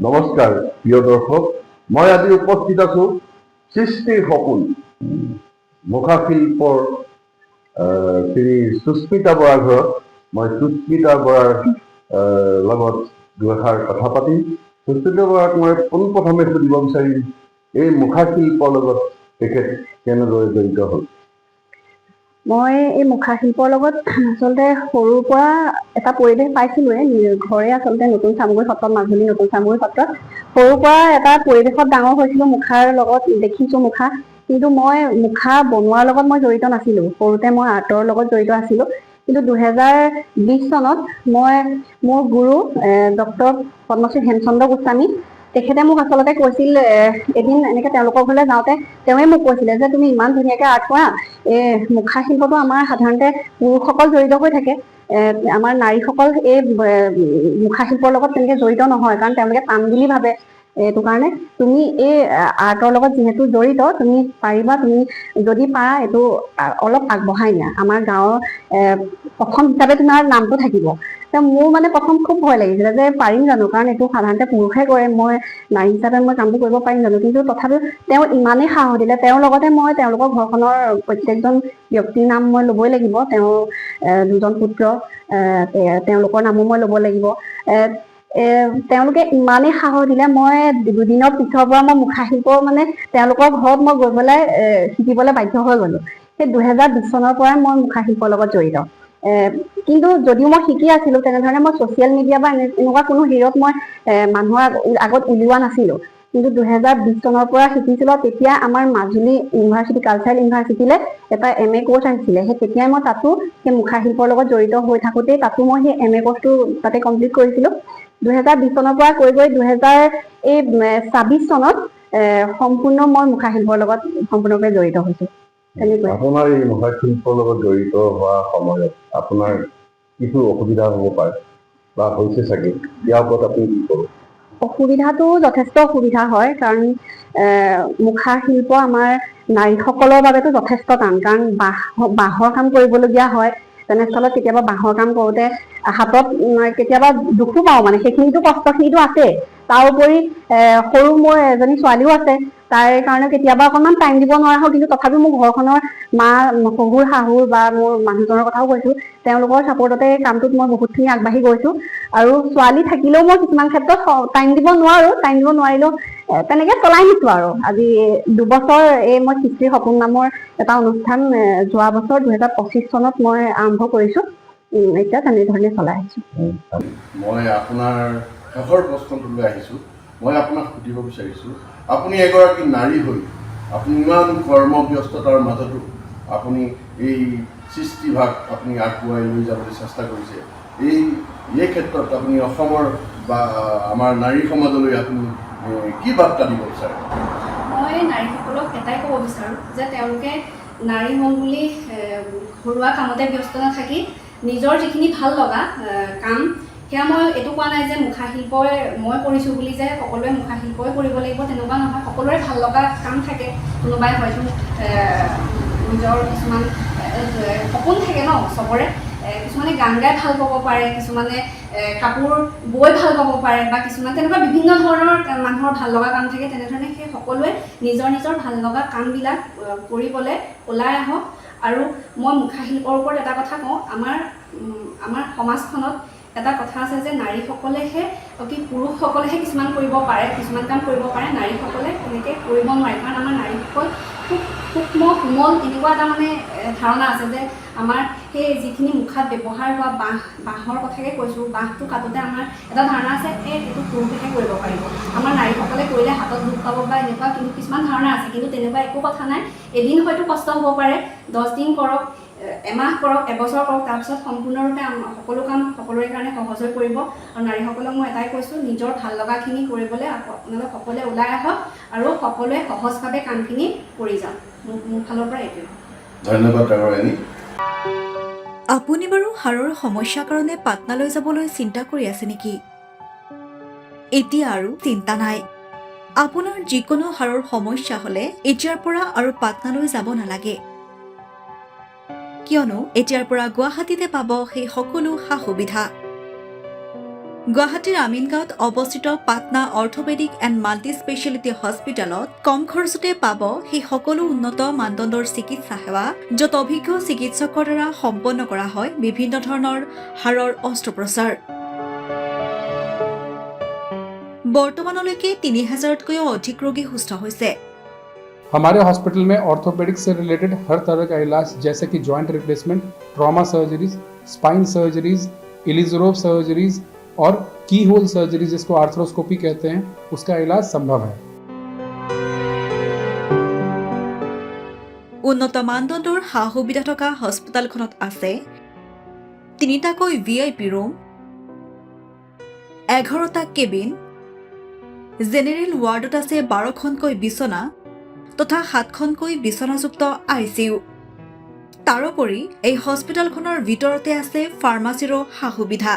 নমস্কাৰ প্ৰিয় দৰ্শক, মই আজি উপস্থিত আছো সৃষ্টিৰ সপোন মুখা শিল্পৰ শ্ৰী সুস্মিতা বৰাৰ ঘৰত। মই সুস্মিতা বৰাৰ লগত দুআষাৰ কথা পাতিম। সুস্মিতা বৰাক মই পোনপ্ৰথমে সুধিব বিচাৰিম, এই মুখা শিল্পৰ লগত তেখেত কেনেদৰে জড়িত হ'ল? মই এই মুখা শিল্পৰ লগত আচলতে সৰুৰ পৰা এটা পৰিৱেশ পাইছিলোৱে। ঘৰে আচলতে নতুন চামগুৰি সত্ৰত, মাজুলী নতুন চামগুৰি সত্ৰত সৰুৰ পৰা এটা পৰিৱেশত ডাঙৰ হৈছিলো। মুখাৰ লগত দেখিছো মুখা, কিন্তু মই মুখা বনোৱাৰ লগত মই জড়িত নাছিলো। সৰুতে মই আৰ্টৰ লগত জড়িত আছিলো, কিন্তু 2020 চনত মই মোৰ গুৰু ডক্টৰ পদ্মশ্ৰী হেমচন্দ্ৰ গোস্বামী তেখেতে মোক আচলতে কৈছিল, এদিন এনেকে তেওঁলোকৰ ঘৰলৈ যাওঁতে তেওঁৱে মোক কৈছিলে যে তুমি ইমান ধুনীয়াকে আৰ্ট কৰা, মুখা শিল্পটো আমাৰ সাধাৰণতে পুৰুষসকল জড়িত হৈ থাকে, আমাৰ নাৰীসকল এই মুখা শিল্পৰ লগত তেনেকে জড়িত নহয়, কাৰণ তেওঁলোকে টান বুলি ভাবে। এইটো কাৰণে তুমি এই আৰ্টৰ লগত যিহেতু জড়িত, তুমি পাৰিবা, তুমি যদি পাৰা এইটো অলপ আগবঢ়াই নিয়া, আমাৰ গাঁৱৰ প্ৰথম হিচাপে তোমাৰ নামটো থাকিব। মোৰ মানে প্ৰথম খুব ভয় লাগিছিলে যে পাৰিম জানো, কাৰণ এইটো সাধাৰণতে পুৰুষে কৰে, মই নাৰী হিচাপে মই কামটো কৰিব পাৰিম জানো। কিন্তু তথাপিও তেওঁ ইমানেই সাহস দিলে। তেওঁৰ লগতে মই তেওঁলোকৰ ঘৰখনৰ প্ৰত্যেকজন ব্যক্তিৰ নাম মই ল'বই লাগিব, তেওঁ দুজন পুত্ৰ, তেওঁলোকৰ নামো মই ল'ব লাগিব। তেওঁলোকে ইমানেই সাহস দিলে, মই দুদিনৰ পিছৰ পৰা মই মুখা শিল্প মানে তেওঁলোকৰ ঘৰত মই গৈ পেলাই শিকিবলৈ বাধ্য হৈ গলো। সেই 2020 চনৰ পৰাই মই মুখা শিল্পৰ লগত জড়িত। কিন্তু যদিও মই শিকি আছিলো, তেনেধৰণে মই ছচিয়েল মিডিয়া বা এনেকুৱা কোনো হেৰিয়ত মই মানুহৰ আগত উলিওৱা নাছিলো। কিন্তু 2020 চনৰ পৰা শিকিছিলো। তেতিয়া আমাৰ মাজুলী ইউনিভাৰ্চিটি, কালচাৰেল ইউনিভাৰ্চিটিলে এটা MA কোৰ্চ আহিছিলে। সেই তেতিয়াই মই তাতো সেই মুখা শিল্পৰ লগত জড়িত হৈ থাকোতেই তাতো মই সেই MA কোৰ্চটো তাতে কমপ্লিট কৰিছিলো। 2020 চনৰ পৰা গৈ 2026 চনত সম্পূৰ্ণ মই মুখা শিল্পৰ লগত সম্পূৰ্ণভাৱে জড়িত হৈছো। আপোনাৰ এই মুখা শিল্পৰ লগত জড়িত হোৱা সময়ত আপোনাৰ কিছু অসুবিধা হ'ব পাৰে বা হৈছে চাগে, ইয়াৰ ওপৰত আপুনি কি ক'ব? অসুবিধাটো যথেষ্ট অসুবিধা হয়, কাৰণ মুখা শিল্প আমাৰ নাৰীসকলৰ বাবেতো যথেষ্ট টান, কাৰণ বাঁহৰ কাম কৰিবলগীয়া হয়। তেনেস্থলত কেতিয়াবা বাঁহৰ কাম কৰোতে হাতত কেতিয়াবা দুখো পাওঁ, মানে সেইখিনিতো কষ্টখিনিতো আছে। তাৰ উপৰি সৰু মোৰ এজনী ছোৱালীও আছে, তাইৰ কাৰণে কেতিয়াবা অকণমান টাইম দিব নোৱাৰা হওঁ। কিন্তু তথাপিও মোৰ ঘৰখনৰ মা, শহুৰ শাহুৰ বা মোৰ মানুহজনৰ কথাও কৈছো, তেওঁলোকৰ চাপৰ্টতে কামটোত মই বহুতখিনি আগবাঢ়ি গৈছো। আৰু ছোৱালী থাকিলেও মই কিছুমান ক্ষেত্ৰত টাইম দিব নোৱাৰিলেও তেনেকে চলাই নিছো। আৰু আজি 2 বছৰ এই মই সৃষ্টিৰ সপোন নামৰ এটা অনুষ্ঠান যোৱা বছৰ 2025 চনত মই আৰম্ভ কৰিছো। এতিয়া তেনেধৰণে চলাই আহিছো। মই আপোনাৰ শেষৰ প্ৰশ্নটোলৈ আহিছো। মই আপোনাক সুধিব বিচাৰিছো, আপুনি এগৰাকী নাৰী হৈ আপুনি ইমান কৰ্মব্যস্ততাৰ মাজতো আপুনি এই সৃষ্টিভাগ আপুনি আগুৱাই লৈ যাবলৈ চেষ্টা কৰিছে। এই ক্ষেত্ৰত আপুনি অসমৰ বা আমাৰ নাৰী সমাজলৈ আপুনি কি বাৰ্তা দিব বিচাৰে? মই নাৰীসকলক এটাই ক'ব বিচাৰোঁ যে তেওঁলোকে নাৰী হ'ল বুলি ঘৰুৱা কামতে ব্যস্ত নাথাকি নিজৰ যিখিনি ভাল লগা কাম, সেয়া মই এইটো কোৱা নাই যে মুখা শিল্পই মই কৰিছোঁ বুলি যে সকলোৱে মুখা শিল্পই কৰিব লাগিব, তেনেকুৱা নহয়। সকলোৰে ভাল লগা কাম থাকে। কোনোবাই হয়তো নিজৰ কিছুমান সপোন থাকে ন চবৰে। কিছুমানে গান গাই ভাল পাব পাৰে, কিছুমানে কাপোৰ বৈ ভাল পাব পাৰে, বা কিছুমান তেনেকুৱা বিভিন্ন ধৰণৰ মানুহৰ ভাল লগা কাম থাকে। তেনেধৰণে সেই সকলোৱে নিজৰ নিজৰ ভাল লগা কামবিলাক কৰিবলৈ ওলাই আহক। আৰু মই মুখা শিল্পৰ ওপৰত এটা কথা কওঁ, আমাৰ সমাজখনত এটা কথা আছে যে নাৰীসকলেহে পুৰুষসকলেহে কিছুমান কৰিব পাৰে, কিছুমান কাম কৰিব পাৰে, নাৰীসকলে তেনেকৈ কৰিব নোৱাৰে। কাৰণ আমাৰ নাৰীসকল খুব সূক্ষ্ম কোমল, এনেকুৱা এটা মানে ধাৰণা আছে যে আমাৰ সেই যিখিনি মুখাত ব্যৱহাৰ হোৱা বাঁহৰ কথাকে কৈছোঁ, বাঁহটো কাটোতে আমাৰ এটা ধাৰণা আছে এইটো পুৰুষেহে কৰিব পাৰিব, আমাৰ নাৰীসকলে কৰিলে হাতত দুখ পাব বা এনেকুৱা কিন্তু কিছুমান ধাৰণা আছে। কিন্তু তেনেকুৱা একো কথা নাই। এদিন হয়তো কষ্ট হ'ব পাৰে, 10 দিন কৰক, এমাহ কৰক, এবছৰ কৰক, তাৰপিছত সম্পূৰ্ণৰূপে সকলো কাম সকলোৰে কাৰণে সহজ হৈ পৰিব। আৰু নাৰীসকলক মই এটাই কৈছোঁ, নিজৰ ভাল লগাখিনি কৰিবলৈ আপোনালোক সকলোৱে ওলাই আহক আৰু সকলোৱে সহজভাৱে কামখিনি কৰি যাওক। মোৰ ফালৰ পৰা এইটোৱে। ধন্যবাদ ডাঙৰীয়ানী। আপুনি বাৰু হাড়ৰ সমস্যাৰ কাৰণে পাটনালৈ যাবলৈ চিন্তা কৰি আছে নেকি? এতিয়া আৰু চিন্তা নাই। আপোনাৰ যিকোনো হাড়ৰ সমস্যা হ'লে এতিয়াৰ পৰা আৰু পাটনালৈ যাব নালাগে, কিয়নো এতিয়াৰ পৰা গুৱাহাটীতে পাব সেই সকলো সা-সুবিধা। গুৱাহাটীৰ আমিনগাঁৱত অৱস্থিত Patna orthopaedic and multi speciality হস্পিটেলত কম খৰচতে পাব সেই সকলো উন্নত মানদণ্ডৰ চিকিৎসা সেৱা য'ত অভিজ্ঞ চিকিৎসকৰ দ্বাৰা সম্পন্ন কৰা হয় বিভিন্ন ধৰণৰ হাড়ৰ অস্ত্ৰোপচাৰ। বৰ্তমানলৈকে ৩,০০০তকৈও অধিক ৰোগী সুস্থ হৈছে। हमारे हॉस्पिटल में ऑर्थोपेडिक्स से रिलेटेड हर तरह का इलाज जैसे कि joint replacement, trauma surgeries, spine surgeries, Ilizarov surgeries और की होल सर्जरी जिसको आर्थ्रोस्कोपी कहते हैं, उसका इलाज संभव है। উন্নত মানদণ্ডৰ সা সুবিধা থকা হস্পিটেলখনত আছে ৩টাকৈ VIP ৰুম, 11টা কেবিন, জেনেৰেল ৱাৰ্ডত আছে 12খনকৈ বিচনা তথা 7খনকৈ বিচনাযুক্ত ICU। তাৰোপৰি এই হস্পিটেলখনৰ ভিতৰতে আছে ফাৰ্মাচীৰো সা সুবিধা।